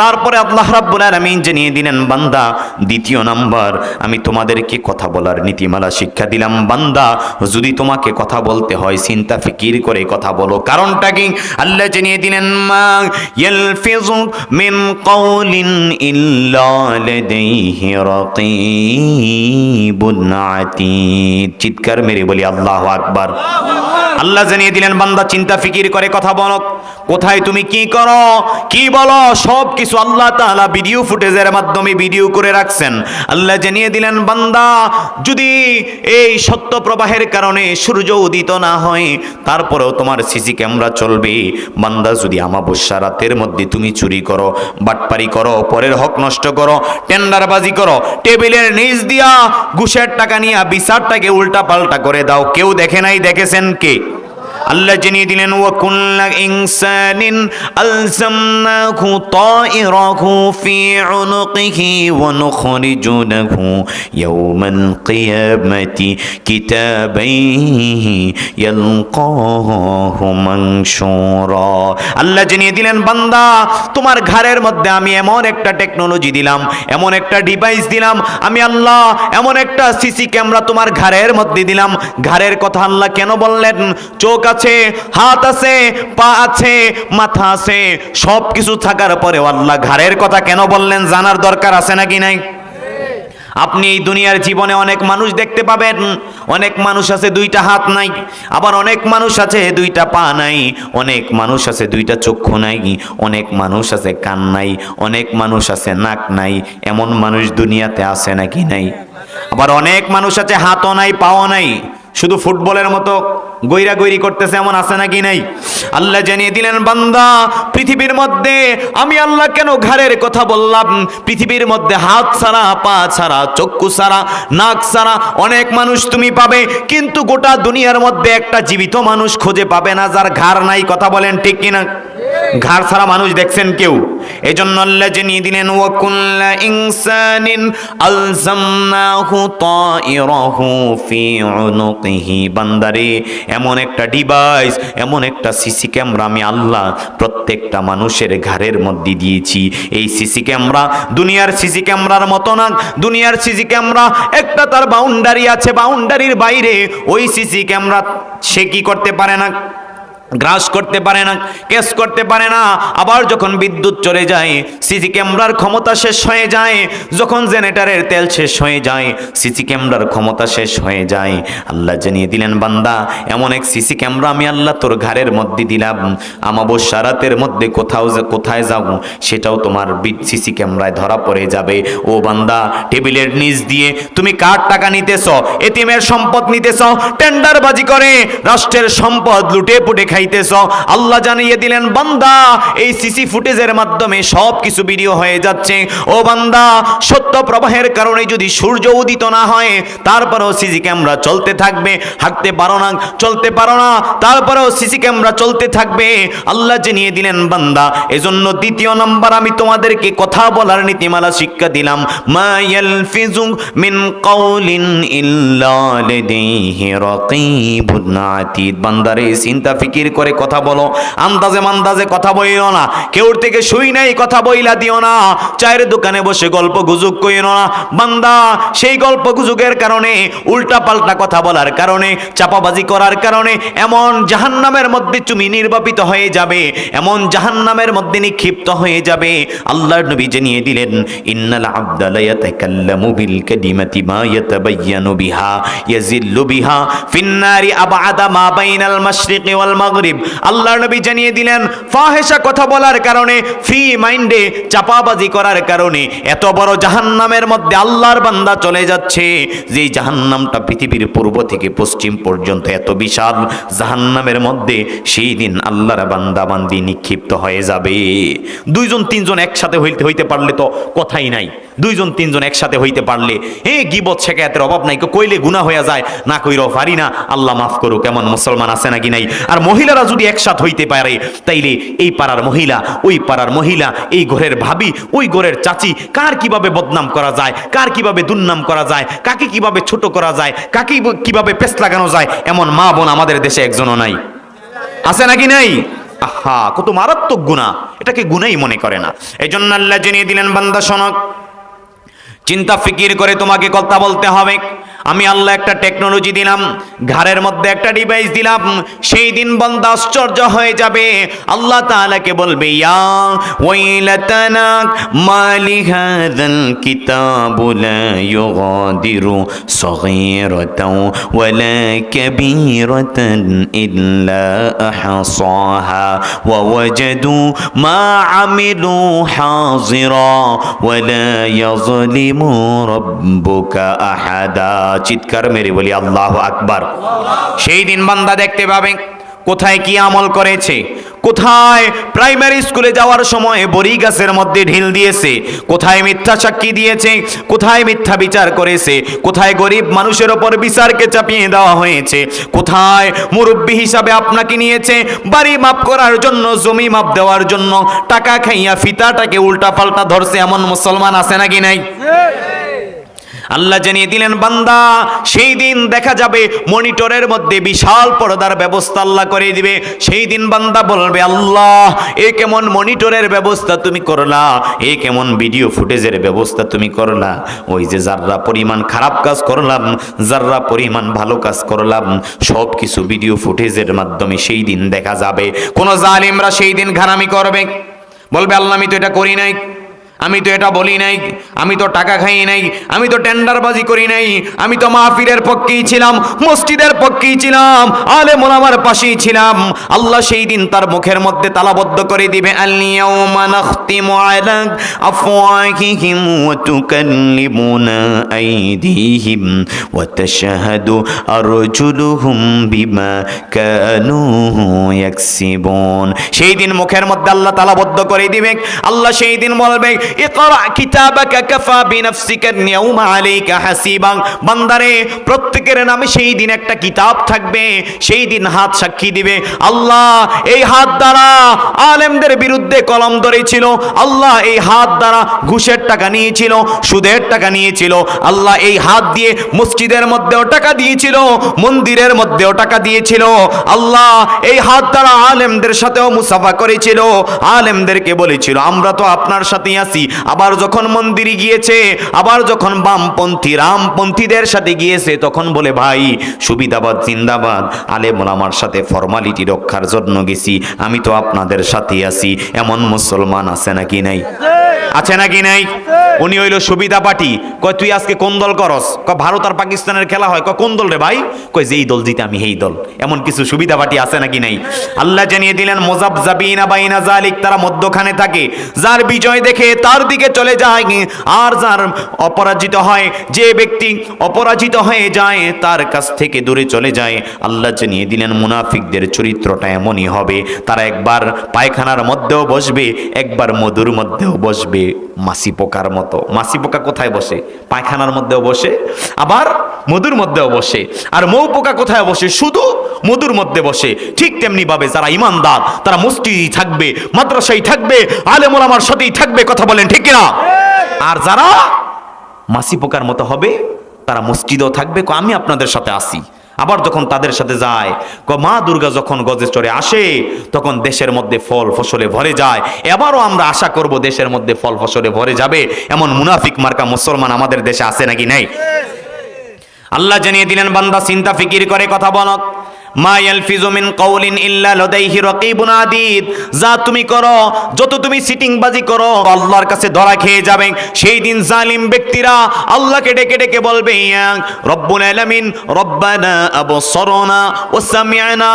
তারপরে আল্লাহ রাব্বুল আলামিন জানিয়ে দিলেন, বান্দা দ্বিতীয় নাম্বার আমি তোমাদেরকে কথা বলার নীতিমালা শিক্ষা দিলাম। বান্দা যদি তোমাকে কথা বলতে হয় চিন্তা ফিকির করে কথা বলো। কারণটা কি? আল্লাহ জানিয়ে দিলেন, মা ইয়ালফিযু মিন কাওলিন ইল্লা লাদাইহি রাকীবুন আতীদ। চিৎকার মেরে বলি আল্লাহু আকবার। আল্লাহ জানিয়ে দিলেন, বান্দা চিন্তা ফিকির করে কথা বলো। কোথায় তুমি কি করো, কি বলো, সব কিছু আল্লাহ তাআলা ভিডিও ফুটেজের মাধ্যমে ভিডিও করে রাখছেন। আল্লাহ জানিয়ে দিলেন, বান্দা যদি এই সত্য প্রবাহের কারণে সূর্য উদিত না হয় তারপরেও তোমার সিসি ক্যামেরা চলবে। বান্দা যদি আমাবস্যা রাতের মধ্যে তুমি চুরি করো, বাটপারি করো, পরের হক নষ্ট করো, টেন্ডারবাজি করো, টেবিলের নিচ দিয়া ঘুষের টাকা নিয়ে বিচারটাকে উল্টা পাল্টা করে দাও, কেউ দেখে নাই, দেখেছেন কে? আল্লাহ জানিয়ে দিলেন, ওয়া কুল্লু ইনসানিন আলজামনাহু তায়রাহু ফি উনুকিহি ওয়া নুখরিজু লাহু ইয়াওমাল কিয়ামাতি কিতাবাইহি ইয়ালকাহু মানশুরা। আল্লাহ জানিয়ে দিলেন, বান্দা তোমার ঘরের মধ্যে আমি এমন একটা টেকনোলজি দিলাম, এমন একটা ডিভাইস দিলাম, আমি আল্লাহ এমন একটা সিসি ক্যামেরা তোমার ঘরের মধ্যে দিলাম। ঘরের কথা আল্লাহ কেন বললেন? চোখ আছে, হাত আছে, পা আছে, মাথা আছে, সব কিছু থাকার পরেও আল্লাহ ঘরের কথা কেন বললেন? জানার দরকার আছে নাকি নাই? আপনি এই দুনিয়ার জীবনে অনেক মানুষ দেখতে পাবেন, অনেক মানুষ আছে দুইটা হাত নাই, আবার অনেক মানুষ আছে দুইটা পা নাই, অনেক মানুষ আছে দুইটা চক্ষু নাই, অনেক মানুষ আছে কান নাই, অনেক মানুষ আছে নাক নাই। এমন মানুষ দুনিয়াতে আছে নাকি নাই? আবার অনেক মানুষ আছে হাতও নাই, পাও নাই, শুধু ফুটবলের মতো গৈরা গৈরি করতেছে, এমন আছে নাকি নাই? আল্লাহ জানিয়ে দিলেন, বান্দা পৃথিবীর মধ্যে আমি আল্লাহ কেন ঘরের কথা বললাম? পৃথিবীর মধ্যে হাত ছাড়া, পা ছাড়া, চক্ষু ছাড়া, নাক ছাড়া অনেক মানুষ তুমি পাবে, কিন্তু গোটা দুনিয়ার মধ্যে একটা জীবিত মানুষ খুঁজে পাবে না যার ঘাড় নাই। কথা বলেন ঠিক কিনা? ঘাড় ছাড়া মানুষ দেখছেন কেউ? এজন্য আল্লাহ জানিয়ে দিলেন, ওয়া কুল্লু ইনসানিন আলজামনাহু তায়রাহু ফি উনুকিহি। বান্দারে এমন একটা ডিভাইস, এমন একটা সিসি ক্যামেরা আমি আল্লাহ প্রত্যেকটা মানুষের ঘরের মধ্যে দিয়েছি। এই সিসি ক্যামেরা দুনিয়ার সিসি ক্যামেরার মতো না। দুনিয়ার সিসি ক্যামেরা একটা তার বাউন্ডারি আছে, বাউন্ডারির বাইরে ওই সিসি ক্যামেরা সে কি করতে পারে না, গ্রাস করতে পারে না, কেস করতে পারে না। আবার যখন বিদ্যুৎ চলে যায়, সিসি ক্যামেরার ক্ষমতা শেষ হয়ে যায়, যখন জেনারেটরের তেল শেষ হয়ে যায়, সিসি ক্যামেরার ক্ষমতা শেষ হয়ে যায়। আল্লাহ জানিয়ে দিলেন, বান্দা এমন এক সিসি ক্যামেরা আমি আল্লাহ তোর ঘরের মধ্যে দিলাম। আমাবস্যা রাতের মধ্যে কোথায় যাও সেটাও তোমার সিসি ক্যামেরায় ধরা পড়ে যাবে। ও বান্দা, টেবিলের নিচ দিয়ে তুমি কার টাকা নিতেছ? এতিমের সম্পদ নিতেছ, টেন্ডারবাজি করে রাষ্ট্রের সম্পদ লুটে পুটে খাইতেছ। আল্লাহ জানিয়ে দিলেন, বান্দা এই সিসি ফুটেজের মাধ্যমে সব কিছু ভিডিও হয়ে যাচ্ছে। ও বান্দা, সত্য প্রবাহের কারণে যদি সূর্য উদিত না হয় তারপরেও সিসি ক্যামেরা চলতে থাকবে। হাঁটতে পারো না, চলতে পারো না, তারপরেও সিসি ক্যামেরা চলতে থাকবে। আল্লাহ জানিয়ে দিলেন, বান্দা এজন্য দ্বিতীয় নাম্বার আমি তোমাদেরকে কথা বলার নীতিমালা শিক্ষা দিলাম। মা ইয়ালফিযু মিন কাওলিন ইল্লা লাদাইহি রাকীবুন আতীদ। বান্দারে চিন্তা ফিকির করে কথা বলো, আন্দাজে মান্দাজে কথা বইলো না, কেউর থেকে শুই নাই কথা বইলা দিও না, চায়ের দোকানে বসে গল্প গুজব কইরো না। বান্দা সেই গল্প গুজবের কারণে, উল্টা পাল্টা কথা বলার কারণে, চাপাবাজি করার কারণে এমন জাহান্নামের মধ্যে তুমি নির্বাপিত হয়ে যাবে, এমন জাহান্নামের মধ্যে নিক্ষিপ্ত হয়ে যাবে। আল্লাহর নবী জানিয়ে দিলেন, ইন্নাল আবদা লা ইয়াতাকাল্লামু বিল কালিমাতি মা ইয়াতাবায়্যানু বিহা ইয়াজিল্লু বিহা ফিন্নারি আবআদা মা বাইনাল মাশরিকি ওয়াল মাগরিব। আল্লাহর নবী জানিয়ে দিলেন, ফাহেশা কথা বলার কারণে, ফ্রি মাইন্ডে চাপাবাজি করার কারণে এত বড় জাহান্নামের মধ্যে আল্লাহর বান্দা চলে যাচ্ছে, যে জাহান্নামটা পৃথিবীর পূর্ব থেকে পশ্চিম পর্যন্ত এত বিশাল জাহান্নামের মধ্যে সেই দিন আল্লাহর বান্দা বান্দি নিক্ষিপ্ত হয়ে যাবে। দুইজন তিনজন একসাথে হইতে পারলে তো কথাই নাই। দুইজন তিনজন একসাথে হইতে পারলে গীবত শেখায়াতের অভাব নাই। কইলে গুনাহ হয়ে যায়, না কইরাও পারি না, আল্লাহ মাফ করুক, এমন মুসলমান আছে নাকি নাই? আর মহিলারা যদি একসাথ হইতে পারে তাইলে এই পাড়ার মহিলা, ওই পাড়ার মহিলা, এই ঘরের ভাবি, ওই ঘরের চাচি, কার কিভাবে বদনাম করা যায়, কার কিভাবে দুর্নাম করা যায়, কাকে কিভাবে ছোট করা যায়, কাকে কিভাবে পেছ লাগানো যায়, এমন মা বোন আমাদের দেশে একজনও নাই। আছে নাকি নাই? আহা, কত মারাত্মক গুনাহ, এটাকে গুনাহই মনে করে না। এজন্য আল্লাহ জানিয়ে দিলেন, বান্দা শোনো, চিন্তা ফিকির করে তোমাকে কথা বলতে হবে। আমি আল্লাহ একটা টেকনোলজি দিলাম, ঘরের মধ্যে একটা ডিভাইস দিলাম, সেই দিন বান্দা আশ্চর্য হয়ে যাবে। আল্লাহ তাআলাকে বলবে, ইয়া ওয়াইলাতানা মালি হাযাল কিতাবু লা ইউগাদিরু সগীরাতাও ওয়ালা কাবীরাতান ইল্লা আহসাহা ওয়া ওয়াজাদু মা আমিলু হাযিরা ওয়ালা ইয়াযলিমু রাব্বুকা আহাদা। চিৎকার মেরে বলি আল্লাহু আকবার। সেই দিন বান্দা দেখতে পাবে কোথায় কি আমল করেছে, কোথায় প্রাইমারি স্কুলে যাওয়ার সময় বড়ি গাছের মধ্যে ঢিল দিয়েছে, কোথায় মিথ্যা সাক্ষী দিয়েছে, কোথায় মিথ্যা বিচার করেছে, কোথায় গরিব মানুষের ওপর বিচারকে চাপিয়ে দেওয়া হয়েছে, কোথায় মুরব্বী হিসাবে আপনাকে নিয়েছে বাড়ি মাপ করার জন্য, জমি মাপ দেওয়ার জন্য, টাকা খাইয়া ফিতাটাকে উল্টা পাল্টা ধরছে, এমন মুসলমান আছে নাকি নাই? আল্লাহ জানিয়ে দিলেন, বান্দা সেই দিন দেখা যাবে মনিটরের মধ্যে বিশাল পর্দার ব্যবস্থা আল্লাহ করে দিবে। সেই দিন বান্দা বলবে, আল্লাহ এ কেমন মনিটরের ব্যবস্থা তুমি করলা, এ কেমন ভিডিও ফুটেজের ব্যবস্থা তুমি করলা। ওই যে যাররা পরিমাণ খারাপ কাজ করলাম, যাররা পরিমাণ ভালো কাজ করলাম, সব কিছু ভিডিও ফুটেজের মাধ্যমে সেই দিন দেখা যাবে। কোন জালিমরা সেই দিন ঘারামি করবে, বলবে আল্লাহ আমি তো এটা করি নাই, আমি তো এটা বলি নাই, আমি তো টাকা খাই নাই, আমি তো টেন্ডারবাজি করি নাই, আমি তো মাহফিলের পক্ষেই ছিলাম, মসজিদের পক্ষেই ছিলাম, আলেম ওলামার পাশেই ছিলাম। আল্লাহ সেই দিন তার মুখের মধ্যে তালাবদ্ধ করে দিবে, আল-ইয়াওমা নাখতিমু আলা আফওয়াহিহিম ওয়া তুকাল্লিমুনা আইদিহিম ওয়া তাশহাদু আরজুলুহুম বিমা কানু ইয়াকসিবুন। সেই দিন মুখের মধ্যে আল্লাহ তালাবদ্ধ করে দিবে। আল্লাহ সেই দিন বলবে, ইকরা কিতাবাকা কাফা বিনাফসিকা আল-ইয়াওমা আলাইকা হাসিবা। বান্দারে প্রত্যেকের নামে সেই দিন একটা কিতাব থাকবে, সেই দিন হাত সাক্ষী দিবে। আল্লাহ এই হাত দ্বারা আলেমদের বিরুদ্ধে কলম ধরেছিল, আল্লাহ এই হাত দ্বারা ঘুষের টাকা নিয়েছিল, সুদের টাকা নিয়েছিল, আল্লাহ এই হাত দিয়ে মসজিদের মধ্যেও টাকা দিয়েছিল, মন্দিরের মধ্যেও টাকা দিয়েছিল, আল্লাহ এই হাত দ্বারা আলেমদের সাথেও মুসাফা করেছিল, আলেমদেরকে বলেছিল আমরা তো আপনার সাথেই আছি। আবার যখন মন্দিরে গিয়েছে, আবার যখন বামপন্থী রামপন্থীদের সাথে গিয়েছে, তখন বলে ভাই সুবিধাবাদ জিন্দাবাদ, আলেম ওলামার সাথে ফরমালিটি রক্ষার জন্য গেছি, আমি তো আপনাদের সাথেই আছি। এমন মুসলমান আছে নাকি নাই? আছে নাকি নাই? উনি হইল সুবিধা পার্টি। কয় তুই আজকে কোন দল করস? কয় ভারত আর পাকিস্তানের খেলা হয়। কয় কোন দল রে ভাই? কয় যেই দল জিতে আমি সেই দল। এমন কিছু সুবিধা পার্টি আছে নাকি নাই? আল্লাহ জানিয়ে দিলেন, মুযাবযাবিনা বাইনা যালিক, তারা মধ্যখানে থাকে। যার বিজয় দেখে তার দিকে চলে যায়, আর যার অপরাজিত হয়, যে ব্যক্তি অপরাজিত হয়ে যায় তার কাছ থেকে দূরে চলে যায়। আল্লাহ জানিয়ে দিলেন, মুনাফিকদের চরিত্রটা এমনই হবে, তারা একবার পায়খানার মধ্যেও বসবে, একবার মধুর মধ্যেও বসবে, মাছি পোকার মতো। মাছি পোকা কোথায় বসে? পায়খানার মধ্যেও বসে, আবার মধুর মধ্যেও বসে। আর মৌ পোকা কোথায় বসে? শুধু মধুর মধ্যে বসে। ঠিক তেমনি ভাবে যারা ইমানদার তারা মসজিদেই থাকবে, মাদ্রাসায় থাকবে, আলেম ওলামার সাথেই থাকবে। কথা বলেন ঠিক কিনা? আর যারা মাছি পোকার মতো হবে তারা মসজিদেও থাকবে, আমি আপনাদের সাথে আসি। আবার যখন তাদের সাথে যায়, মা দুর্গা যখন গজে চড়ে আসে, তখন দেশের মধ্যে ফল ফসলে ভরে যায়। এবারও আমরা আশা করব দেশের মধ্যে ফল ফসলে ভরে যাবে। এমন মুনাফিক মার্কা মুসলমান আমাদের দেশে আছে নাকি নাই? আল্লাহ জানিয়ে দিলেন, বান্দা চিন্তা ফিকির করে কথা বলো। মা ইয়ালফিজু মিন কাউলিন ইল্লা লাদাইহি রাকিবুন আতীদ। যা তুমি করো, যত তুমি সিটিংবাজি করো, আল্লাহর কাছে ধরা খেয়ে যাবে। সেই দিন জালিম ব্যক্তিরা আল্লাহকে ডেকে ডেকে বলবে, ইয়া রব্বুল আলামিন রব্বানা আবসারনা ওয়া সামি'না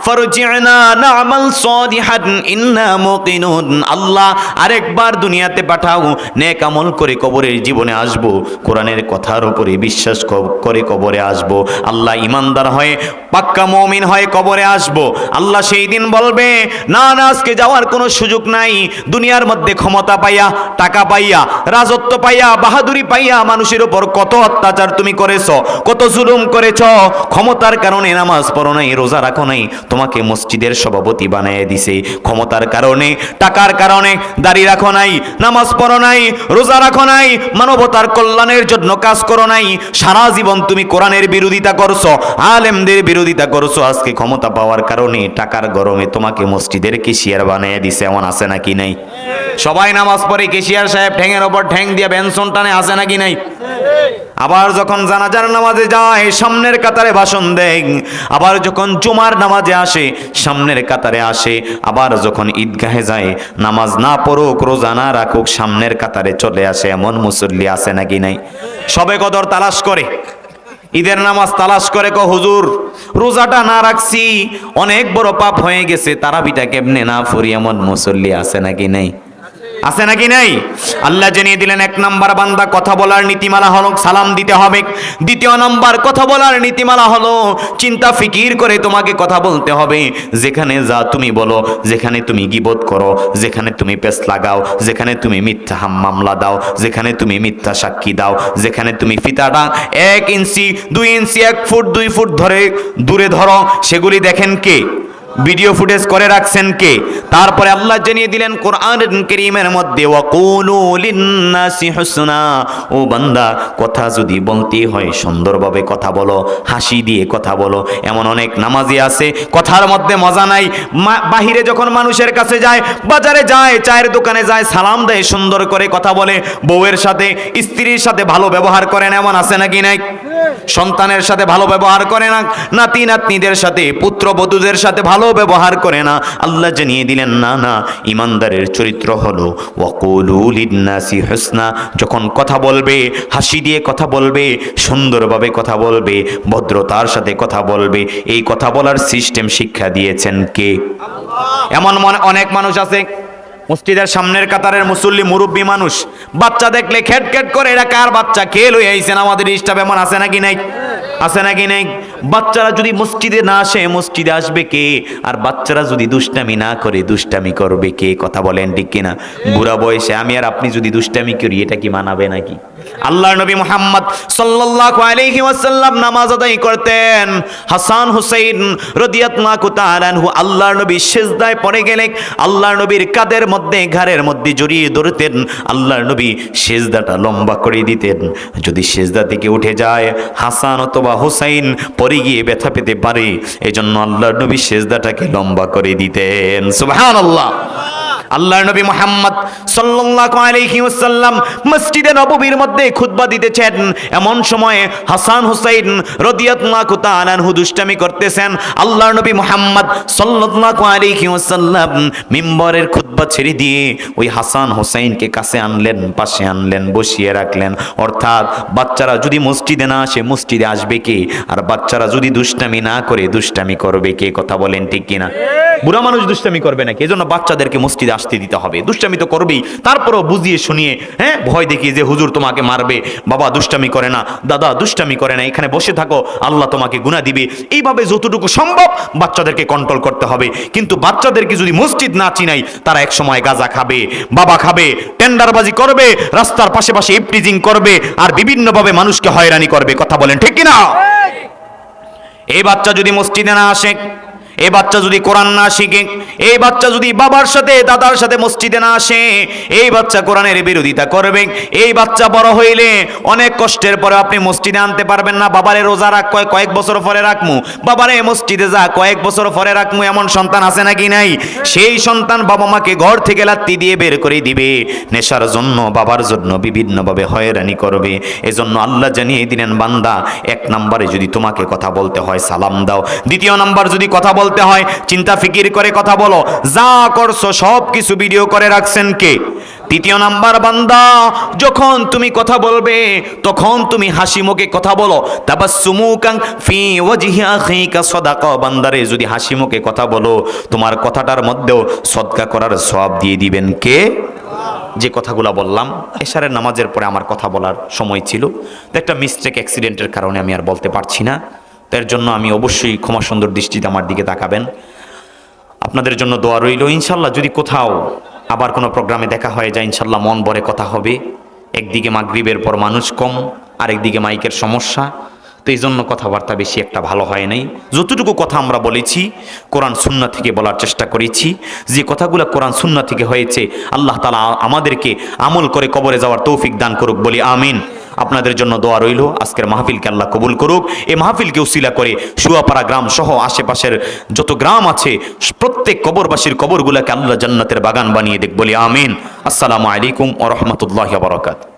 ফারজি'না না'মাল সালিহান ইন্না মুকিনুন। আল্লাহ আরেকবার দুনিয়াতে পাঠাও, নেক আমল করে কবরের জীবনে আসব, কোরআনের কথার উপরে বিশ্বাস করে কবরে আসব, আল্লাহ ইমানদার হয়ে পাক্কা মুমিন হয়ে কবরে আসব। আল্লাহ সেই দিন বলবে, না না, আজকে যাওয়ার কোনো সুযোগ নাই। দুনিয়ার মধ্যে ক্ষমতা পাইয়া, টাকা পাইয়া, রাজত্ব পাইয়া, বাহাদুরি পাইয়া মানুষের উপর কত অত্যাচার তুমি করেছো, কত জুলুম করেছো। ক্ষমতার কারণে নামাজ পড়ো নাই, রোজা রাখো নাই, তোমাকে মসজিদের সভাপতি বানিয়ে দিছে। ক্ষমতার কারণে, টাকার কারণে দাড়ি রাখো নাই, নামাজ পড়ো নাই, রোজা রাখো নাই, মানবতার কল্যাণের জন্য কাজ করো নাই। সারা জীবন তুমি কোরআনের বিরোধিতা করছো, আলেমদের বিরোধিতা করছো, করছো আজকে ক্ষমতা পাওয়ার কারণে টাকার গরমে তোমাকে মসজিদের কেশিয়ার বানিয়ে দিছে, এমন আছে নাকি নাই? সবাই নামাজ পড়ে, কেশিয়ার সাহেব ঠ্যাঙের ওপর ঠ্যাং দিয়ে বেনসন টানে, আছে নাকি নাই? আবার যখন জানাজার নামাজে যায় সামনের কাতারে ভাষণ দেয়, আবার যখন জুমার নামাজে আসে সামনের কাতারে আসে, আবার যখন ঈদগাহে যায় নামাজ না পড়ুক রোজা না রাখুক সামনের কাতারে চলে আসে, এমন মুসল্লি আছে নাকি নাই? সবে কদর তালাশ করে, ঈদের নামাজ তালাশ করে, হুজুর রোজাটা না রাখছি অনেক বড় পাপ হয়ে গেছে, তারাবিটা কেমনে না পড়ি, এমন মুসল্লি আছে নাকি নাই? আছে নাকি নাই? আল্লাহ জানিয়ে দিলেন, এক নাম্বার বান্দা কথা বলার নীতিমালা হলো সালাম দিতে হবে। দ্বিতীয় নাম্বার কথা বলার নীতিমালা হলো চিন্তা ফিকির করে তোমাকে কথা বলতে হবে। যেখানে যা তুমি বলো, যেখানে তুমি গীবত করো, যেখানে তুমি পেশ লাগাও, যেখানে তুমি মিথ্যা মামলা দাও, যেখানে তুমি মিথ্যা সাক্ষী দাও, যেখানে তুমি ফিতাটা 1 ইঞ্চি 2 ইঞ্চি 1 ফুট 2 ফুট ধরে দূরে ধরো, সেগুলি দেখেন কে? ভিডিও ফুটেজ করে রাখছেন কে? তারপরে আল্লাহ জানিয়ে দিলেন কোরআন কারীমের মধ্যে, ওয়াকুলু লিন্নাসি হুসনা, ও বান্দা কথা যদি বলতে হয় সুন্দরভাবে কথা বলো, হাসি দিয়ে কথা বলো। এমন অনেক নামাজি আছে কথার মধ্যে মজা নাই, বাহিরে যখন মানুষের কাছে যায়, বাজারে যায়, চায়ের দোকানে যায়, সালাম দেয়, সুন্দর করে কথা বলে, বউয়ের সাথে স্ত্রীর সাথে ভালো ব্যবহার করে না, এমন আছে নাকি নাই? সন্তানের সাথে ভালো ব্যবহার করে না, নাতি নাতনিদের সাথে পুত্রবধূদের সাথে ভালো ব্যবহার করে না। আল্লাহ জানিয়ে দিলেন, না না, ইমানদারের চরিত্র হলো ওয়াকুলু লিন্নাসি হুসনা, যখন কথা বলবে হাসি দিয়ে কথা বলবে, সুন্দরভাবে কথা বলবে, ভদ্রতার সাথে কথা বলবে। এই কথা বলার সিস্টেম শিক্ষা দিয়েছেন কে? এমন অনেক মানুষ আছে মসজিদের সামনের কাতারের মুসল্লি মুরব্বী মানুষ, বাচ্চা দেখলে খেট খেট করে, এরা কার বাচ্চা, কে লই আইছেন আমাদের ডিস্টার্ব, এমন আছে নাকি নাই? আছে নাকি নাই? বাচ্চারা যদি মসজিদে না আসে মসজিদে আসবে কে? আর বাচ্চারা যদি দুষ্টামি না করে দুষ্টামি করবে কে? কথা বলেন ঠিক কিনা? বুড়া বয়সে আমি আর আপনি যদি দুষ্টামি করি, এটা কি মানাবে নাকি? আল্লাহর নবী মুহাম্মদ সাল্লাল্লাহু আলাইহি ওয়াসাল্লাম নামাজ আদায় করতেন, হাসান হুসাইন রাদিয়াল্লাহু তাআলা আনহু আল্লাহর নবী সিজদায় পড়ে গেলে আল্লাহর নবীর কাঁধের মধ্যে ঘাড়ের মধ্যে জড়িয়ে ধরতেন, আল্লাহর নবী সিজদাটা লম্বা করে দিতেন। যদি সিজদা থেকে উঠে যায় হাসান অথবা হুসাইন পড়ে গিয়ে ব্যথা পেতে পারে, এজন্য আল্লাহর নবী সিজদাটাকে লম্বা করে দিতেন। সুবহানাল্লাহ। আল্লাহর নবী মুহাম্মদ সাল্লাল্লাহু আলাইহি ওয়াসাল্লাম মসজিদে নববীর মধ্যে খুতবা দিতেছেন, এমন সময় হাসান হুসাইন রাদিয়াল্লাহু তাআলা আনহু দুষ্টামি করতেছেন। আল্লাহর নবী মুহাম্মদ সাল্লাল্লাহু আলাইহি ওয়াসাল্লাম মিম্বরের খুতবা ছেড়ে দিয়ে ওই হাসান হুসাইনকে কাছে আনলেন, পাশে আনলেন, বসিয়ে রাখলেন। অর্থাৎ বাচ্চারা যদি মসজিদে না আসে মসজিদে আসবে কে? আর বাচ্চারা যদি দুষ্টামি না করে দুষ্টামি করবে কে? কথা বলেন ঠিক কিনা? বুড়া মানুষ দুষ্টামি করবে নাকি? এজন্য বাচ্চাদেরকে মসজিদে আসতে দিতে হবে। দুষ্টামি তো করবেই, তারপরও বুঝিয়ে শুনিয়ে, হ্যাঁ, ভয় দেখিয়ে যে হুজুর তোমাকে মারবে, বাবা দুষ্টামি করে না, দাদা দুষ্টামি করে না, এখানে বসে থাকো, আল্লাহ তোমাকে গুনাহ দিবে। এইভাবে যতটুকু সম্ভব বাচ্চাদেরকে কন্ট্রোল করতে হবে। কিন্তু বাচ্চাদেরকে যদি মসজিদ না চিনাই, তারা এক সময় গাঁজা খাবে, বাবা খাবে, টেন্ডারবাজি করবে, রাস্তার পাশে পাশে ইফটিজিং করবে, আর বিভিন্নভাবে মানুষকে হয়রানি করবে। কথা বলেন ঠিক কিনা? এই বাচ্চা যদি মসজিদে না আসে, এই বাচ্চা যদি কোরআন না শিখে, এই বাচ্চা যদি বাবার সাথে দাদার সাথে মসজিদে না আসে, এই বাচ্চা কোরআনের বিরোধিতা করবে। এই বাচ্চা বড় হইলে অনেক কষ্টের পরে আপনি মসজিদে আনতে পারবেন না। বাবারে রোজা রাখ, কয়েক বছর পরে রাখমু, বাবারে মসজিদে যা, কয়েক বছর পরে রাখমু, এমন সন্তান আছে নাকি নাই? সেই সন্তান বাবা মাকে ঘর থেকে লাত্তি দিয়ে বের করে দিবে, নেশার জন্য, বাবার জন্য বিভিন্নভাবে হয়রানি করবে। এজন্য আল্লাহ জানিয়ে দিলেন, বান্দা এক নম্বরে যদি তোমাকে কথা বলতে হয় সালাম দাও, দ্বিতীয় নাম্বার যদি কথা বলতে হয় চিন্তা ফিকির করে কথা বলো। যা করছো সব কিছু ভিডিও করে রাখছেন কে? তৃতীয় নাম্বার, বান্দা যখন তুমি কথা বলবে তখন তুমি হাসি মুখে কথা বলো। তাবাসসুমুকান ফি ওয়াজহি আখিকা সাদাকা, বান্দারে যদি হাসি মুখে কথা বলো তোমার কথাটার মধ্যেও সদকা করার সওয়াব দিয়ে দিবেন কে? যে কথাগুলো বললাম, এশারের নামাজের পরে আমার কথা বলার সময় ছিল, তো একটা মিস্টেক অ্যাক্সিডেন্টের কারণে আমি আর বলতে পারছি না। তার জন্য আমি অবশ্যই ক্ষমা সুন্দর দৃষ্টিতে আমার দিকে তাকাবেন। আপনাদের জন্য দোয়া রইল। ইনশাল্লাহ যদি কোথাও আবার কোনো প্রোগ্রামে দেখা হয়ে যায়, ইনশাল্লাহ মন ভরে কথা হবে। একদিকে মাগরিবের পর মানুষ কম, আরেকদিকে মাইকের সমস্যা, তো এই জন্য কথাবার্তা বেশি একটা ভালো হয় নাই। যতটুকু কথা আমরা বলেছি কোরআন সুন্নাহ থেকে বলার চেষ্টা করেছি। যে কথাগুলো কোরআন সুন্নাহ থেকে হয়েছে, আল্লাহ তাআলা আমাদেরকে আমল করে কবরে যাওয়ার তৌফিক দান করুক, বলি আমিন। আপনাদের জন্য দোয়া রইল। আজকের মাহফিলকে আল্লাহ কবুল করুক। এই মাহফিলকে উসিলা করে শুয়াপাড়া গ্রাম সহ আশেপাশের যত গ্রাম আছে প্রত্যেক কবরবাসীর কবরগুলোকে আল্লাহ জান্নাতের বাগান বানিয়ে দেখ, বলি আমিন। আসসালামু আলাইকুম ওয়া রাহমাতুল্লাহি ওয়া বারাকাতুহু।